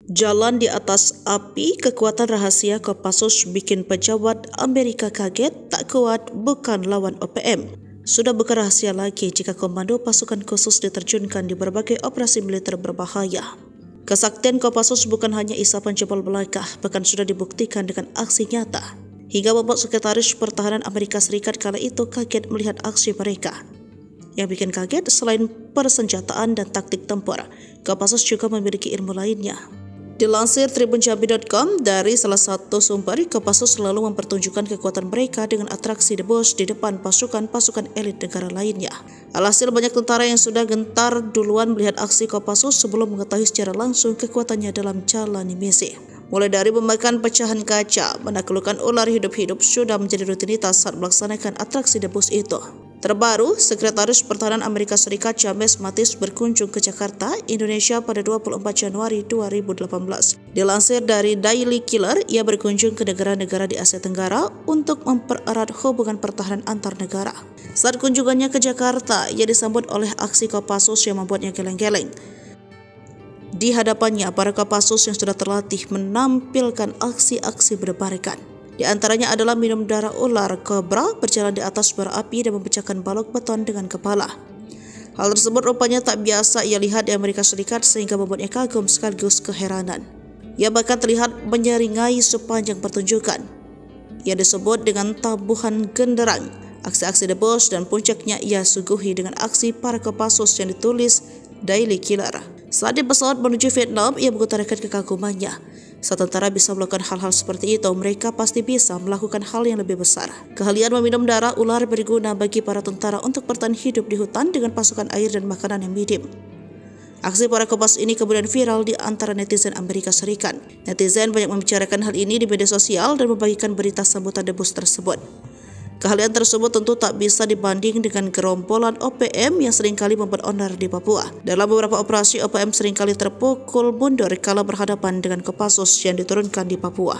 Jalan di atas api, kekuatan rahasia Kopassus bikin pejabat Amerika kaget, tak kuat bukan lawan OPM. Sudah bukan rahasia lagi jika komando pasukan khusus diterjunkan di berbagai operasi militer berbahaya. Kesaktian Kopassus bukan hanya isapan jempol belaka, bahkan sudah dibuktikan dengan aksi nyata. Hingga membuat Sekretaris Pertahanan Amerika Serikat kala itu kaget melihat aksi mereka. Yang bikin kaget, selain persenjataan dan taktik tempur, Kopassus juga memiliki ilmu lainnya. Dilansir tribunjambi.com, dari salah satu sumber, Kopassus selalu mempertunjukkan kekuatan mereka dengan atraksi debus di depan pasukan-pasukan elit negara lainnya. Alhasil banyak tentara yang sudah gentar duluan melihat aksi Kopassus sebelum mengetahui secara langsung kekuatannya dalam jalani misi. Mulai dari memakan pecahan kaca, menaklukkan ular hidup-hidup sudah menjadi rutinitas saat melaksanakan atraksi debus itu. Terbaru, Sekretaris Pertahanan Amerika Serikat James Mattis berkunjung ke Jakarta, Indonesia pada 24 Januari 2018. Dilansir dari Daily Killer, ia berkunjung ke negara-negara di Asia Tenggara untuk mempererat hubungan pertahanan antar negara. Saat kunjungannya ke Jakarta, ia disambut oleh aksi Kopassus yang membuatnya geleng-geleng. Di hadapannya, para Kopassus yang sudah terlatih menampilkan aksi-aksi berdebarkan. Di antaranya adalah minum darah ular kobra, berjalan di atas bara api dan memecahkan balok beton dengan kepala. Hal tersebut rupanya tak biasa ia lihat di Amerika Serikat sehingga membuatnya kagum sekaligus keheranan. Ia bahkan terlihat menyeringai sepanjang pertunjukan. Ia disebut dengan tabuhan genderang, aksi-aksi debus, dan puncaknya ia suguhi dengan aksi para Kopassus yang ditulis Daily Killer. Saat di pesawat menuju Vietnam, ia mengutarakan kekagumannya. Saat tentara bisa melakukan hal-hal seperti itu, mereka pasti bisa melakukan hal yang lebih besar. Keahlian meminum darah ular berguna bagi para tentara untuk bertahan hidup di hutan dengan pasokan air dan makanan yang minim. Aksi para Kopassus ini kemudian viral di antara netizen Amerika Serikat. Netizen banyak membicarakan hal ini di media sosial dan membagikan berita sambutan debus tersebut. Keahlian tersebut tentu tak bisa dibanding dengan gerombolan OPM yang seringkali membuat onar di Papua. Dalam beberapa operasi, OPM seringkali terpukul mundur kala berhadapan dengan Kopassus yang diturunkan di Papua.